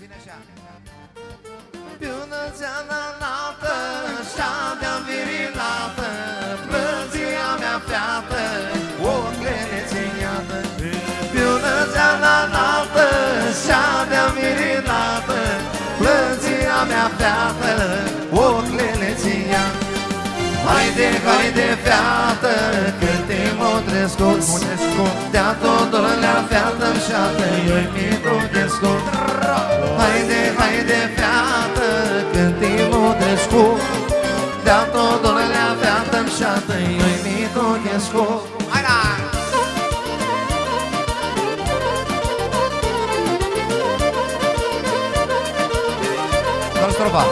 Vine așa. Pe una țeană înaltă, șa-de-am virilată, plânzia mea feată, o clenețeniată. Pe una țeană înaltă, șa-de-am virilată, plânzia mea feată, o clenețeniată. Haide, haide, feată, când te m-o trescut, de-a totolea feată-mi șată, eu-i mi-o descot. Haide, haide, feată, când te m-o trescut, de-a totolea feată-mi șată, eu-i mi-o descot. Hai, da! Doar strofa.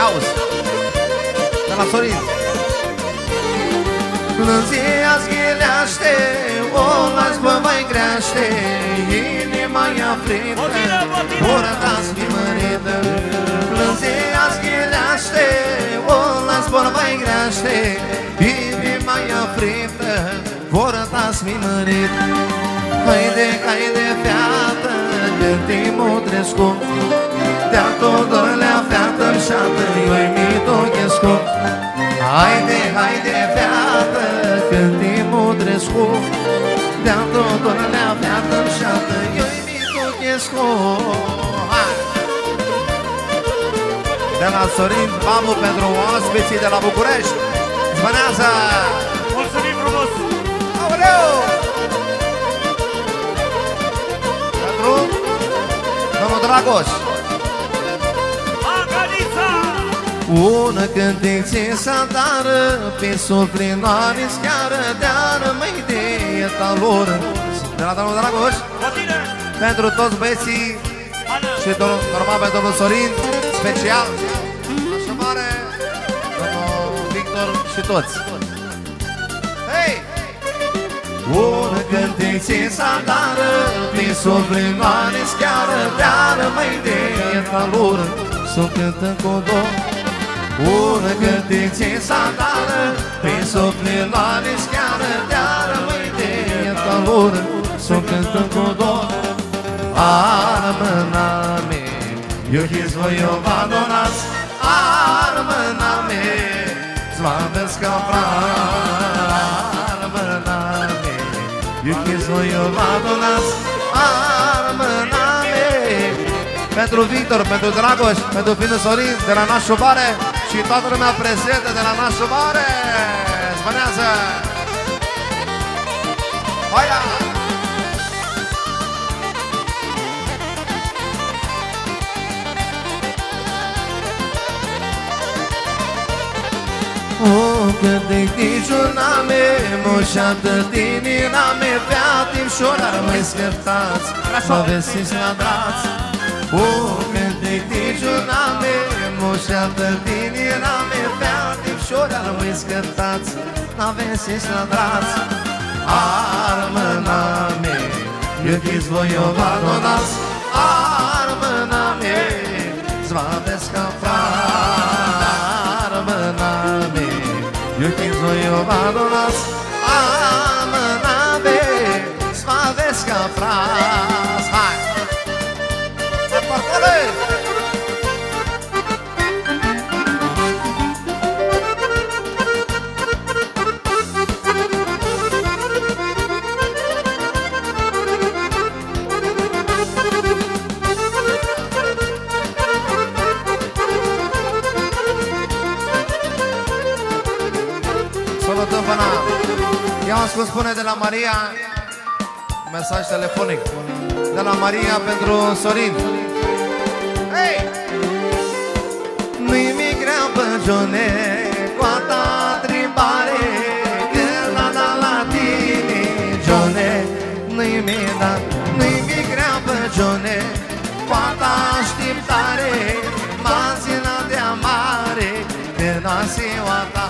Auzi, de la Sorin. Plânzia zghileaște, o las bă mai creaște, inima i-a frită, porta-ți mimărită. Plânzia zghileaște, o las bă mai creaște, inima i-a frită, porta-ți mimărită. Haide, haide, feată, când te-m-o trescut, de-a totolea feată-mi șată, eu-i mi-o descot. Haide, haide, feată, când te-m-o trescut, de-a totolea feată-mi șată, eu-i mi-o descot. De la Sorin Babu pentru oaspeții de la București, zvânează! Mulțumim frumos! Aoleu! Pentru domnul Dragoș. Una cântec țesatară, pe suflinoare schiară, de-ară măi de etalor. De la domnul Dragoș, pentru toți băieții și normal pe domnul Sorin, special, așa mare, domnul Victor și toți. Hei! Una cântec țesatară, pe suflinoare schiară, de-ară măi de etalor. S-o cântă cu două. Una cântec țesatară, prin suflinoare schiară, de-ară măi de etalură, s-o cântă cu dor. Armâna me, eu hizvoio vadonac, armâna me, slavesc-a armâna me, eu hizvoio vadonac, armâna me. Pentru Victor, pentru Dragoș, pentru Finu Sorin, de la Nașu Mare și toată lumea prezentă de la Nașu Mare. Zvânează! Hai la! O cântec niciuname, moșată tininame, featim șorar mai scărtați, mă vesiți la braț. O cântec niciuname, moșată tininame, featim șorar mai scărtați, mă vesiți la braț. Armâna me, eu hizvoio vadonac, armâna me, zvavesc-a armâna me, eu hizvoio vadonac, armâna me, zvavesc-a hai! Parcole! Salutăm până! Eu am spus spune de la Maria, mesaj telefonic, de la Maria pentru Sorin. Hey! Nu-i mi greu păciune, cu a ta tribare, când a dat la tine, Gione. Nu-i mi greu păciune, cu a ta așteptare, m-a ținut de amare, când a ziua ta.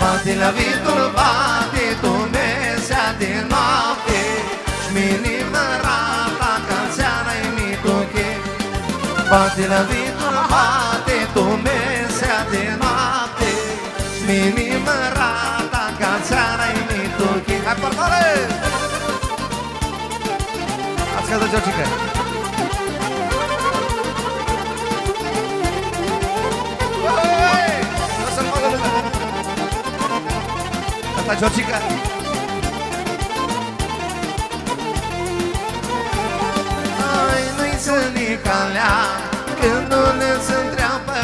Bate la vitul, bate tu mesea de noapte, și-mi rata ca seara-i mitoche. Bate la vitul, bate tu mesea de noapte, și-mi rata ca seara-i mitoche. Mituchi. Hai, portare! Ați căzut, Georgica. Lasă-l mă, lumea. Asta, Georgica. Ai, nu-i țăni calea când nu ne-ți întreabă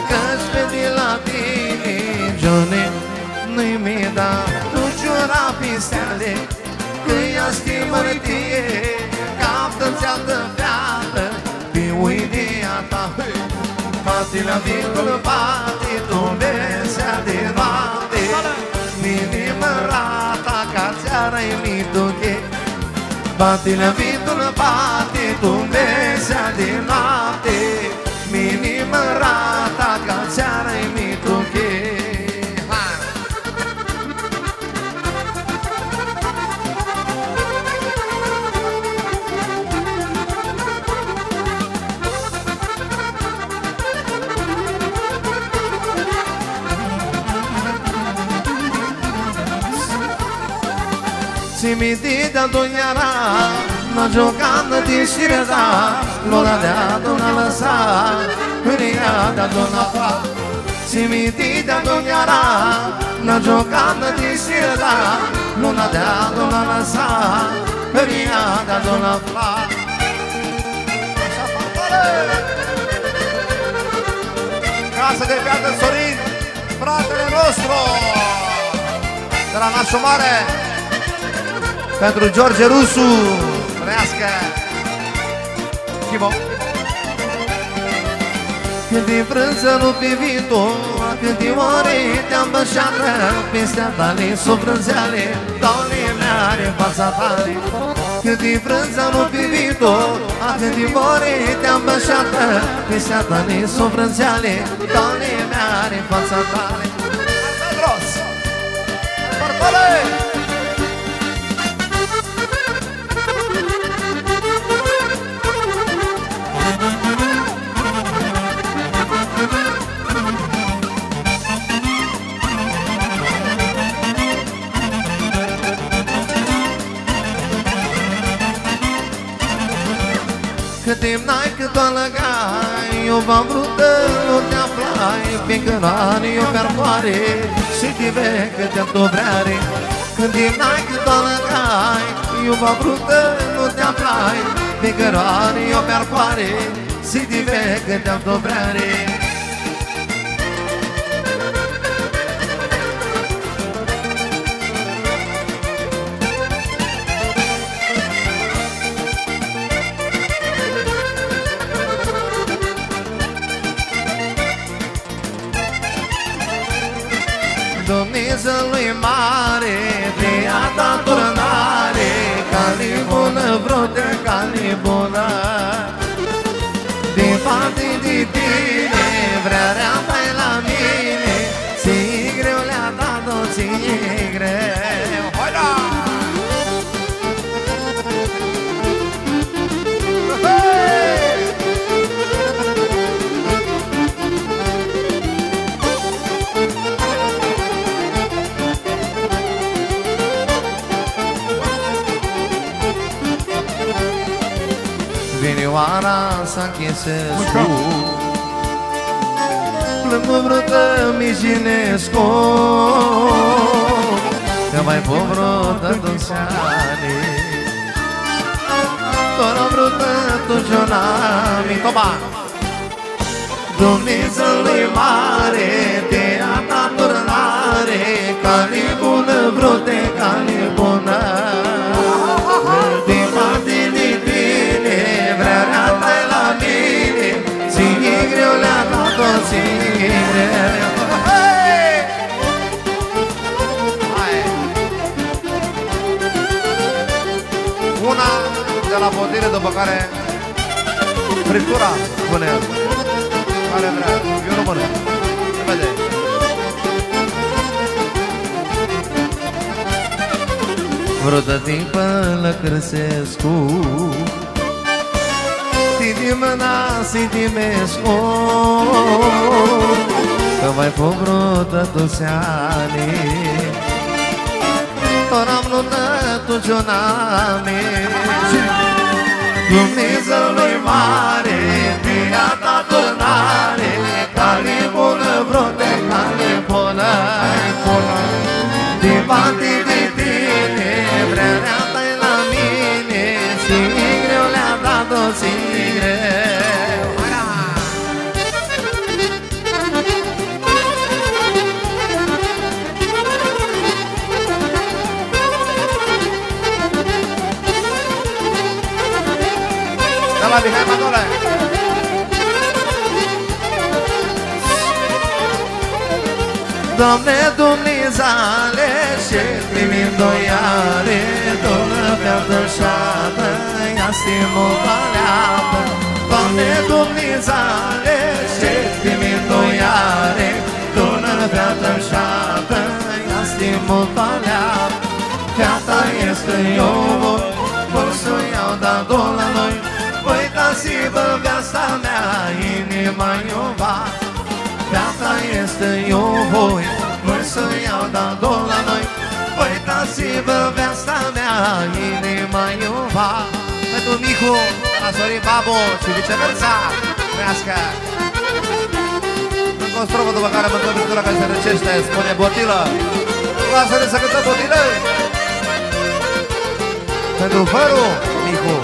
că-și vede la tine, Johnny. Nu-i mi-da, tu jura pisteale că ea stimă-i tie, captă-ți altă feală pe uidia ta. Bate la vicul, bate, tu vesea de noapte, minimă rata ca țeara-i mituche. Bate la vicul, bate, tu vesea de noapte, minimă rata ca țeara-i mituche. Si mi dita dognarà, ma giocando di sirda, non ha dato una lassa, da donna fa. Si mi dita dognarà, ma giocando di sirda, non ha dato una lassa, da donna fa. Casa del Piatto Sorin, fratele nostro, della Nașo Mare. Pentru George Rusu, trăiască! Chivo! Când e frânță nu pe viitor, câte ore te-am bășată, peste tale sub frânzeale, doamne mea în fața tale. Când e frânță nu pe viitor, câte ore te-am bășată, peste tale sub frânzeale, doamne mea în fața tale. Pedros! Bartole! Cât timp n-ai, cât o lăgai, eu v-am vrut să nu te aflai, fiindcă n-are o perfoare și te vei că te-am dobrare. Cât timp n-ai, cât o lăgai, eu v-am vrut să nu te aflai, fiindcă n-are o perfoare și te vei că te-am dobrare. Dumnezeului mare, te-a dat turnare, cale bună, vreo-te cale bună. Din parte de tine, vrerea ta-i la mine, ți-i greu le-a dat-o, ți-i greu. Hai da! Vinioara s-a închis scurt, plâng vrătă Mijinescu, că mai fă vrătă Dulceani, doar vrătă Tujonami. Toma! Dumnezeului mare, te-a dat turnare, cale bună, vrăte cale bună. Din parte de tine, vrerea ta-i la mine, ți-i greu le-a dat-o, ți-i greu. Una de la potire, după care friptura, spune el. Care vrea, eu nu mănânc. Se vede. Vreo timpă Lăcrăsescu, Tidimăna Sidimescu, că mai fă vreo tătuseani, doar lună tu Giuname. Dumnezeului mare, mi-a dat înare, cale bună vrote, cale bună. Departe de tine, vrerea ta-i la mine, și greu le-a dat-o, și greu. Da la Mihai Manole. Doamne Dumnezale și primind doiare, Doamne pe-a șadă, ia stimul paleapă. Doamne Dumnezale și primind doiare, Doamne pe-a șadă, ia stimul paleapă. Fata este eu, vor să iau, dar două la noi. Uitați-vă viața mea, inima iuba. Fata este eu, voi să iau, dar două la noi. Uitați-vă viața mea, inima iuba. Pentru Micu, la Sorin Babu și viceversa, trească. Încă o strofă după care mâncă Victoria care se răcește, spune Botilă. Lasă-ne să cântăm Botilă. Pentru Făru, Micu.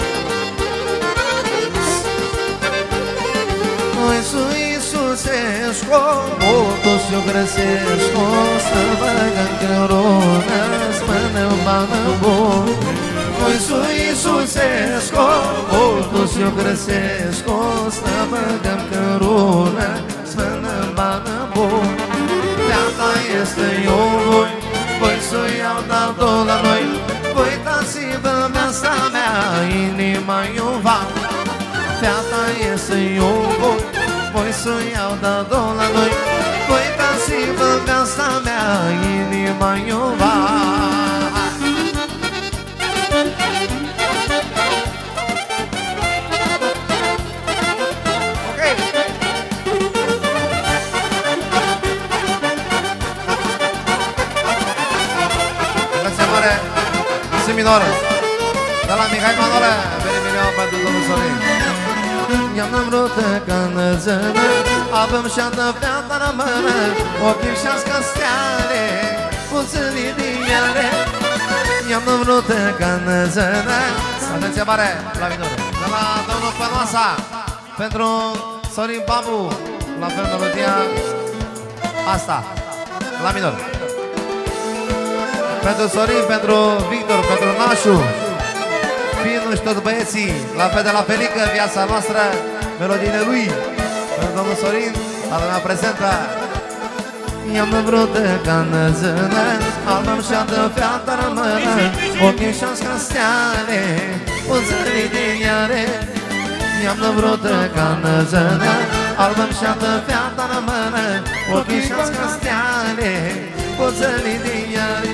Noi Iisusescu, multul și-o găsescu, să băgăm cărună, spână bană bun. Noi Iisusescu, multul și-o găsescu, să băgăm cărună, spână bană bun. Fata este eu, voi să iau, dar două la noi. Uitați-vă viața mea, inima iuba. Fata este eu, voi să iau, dar două la noi. Uitați-vă viața mea, inima iuba. Ok. Grazie mare, si minoră. De la Mihai Manole, bine milion pentru domnul Sorin. I-am vrut cănăzână, avem și-a-dă feata la mână, ochii și-ască steare, puțânii din ele. I-am vrut cănăzână. Atenție mare, la minor. De la domnul Pănoasa, pentru Sorin Babu, la fel melodia asta, la minor. Pentru Sorin, pentru Victor, pentru Nașu, Finu și toți băieții, la fel de la Felică, viața noastră, melodiile lui. Pentru domnul Sorin, la lumea prezentă. I-am vrut cănăzână, albăm și-a-dă feata rămână, ochii și-ască steare, puțânii din iare. I-am vrut cănăzână, albăm și-a-dă feata rămână, ochii și-ască steare, puțânii din iare.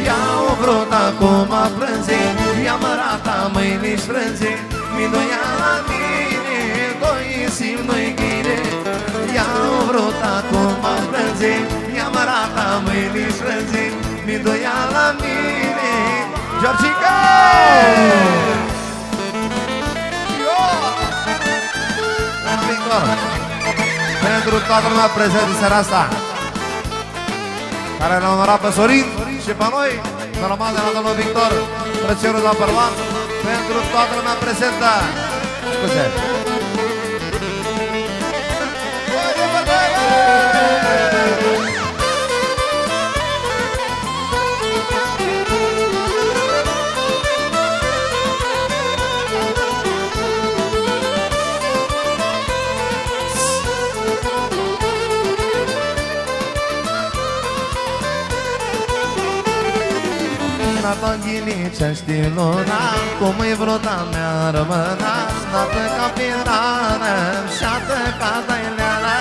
I-au vrut acum prânzi, i-am arătat mâinii frânzi, mi-ndoia la mine, doi simt noi ghine. I-au vrut acum prânzi, i-am arătat mâinii frânzi, mi-ndoia la mine. Georgica! Pentru toată lumea prezentă în seara asta, care ne-a onorat pe Sorin și pe noi, normal de la domnul Victor, preționul la Părvan, pentru toată lumea prezentă. Scuze. N-a ghinice știi luna, cum e vrota mea rămâna, n-a ca pirană, și-a ca daileana.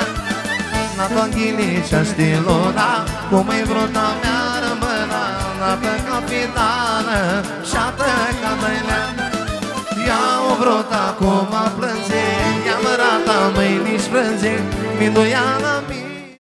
N-a ghinice știi luna, cum e vrota mea rămâna, n-a ca pirană, și-a ca daileana. I-au vrut acum plânze, i-am arătat mâinii-și frânze, mi-ndoia la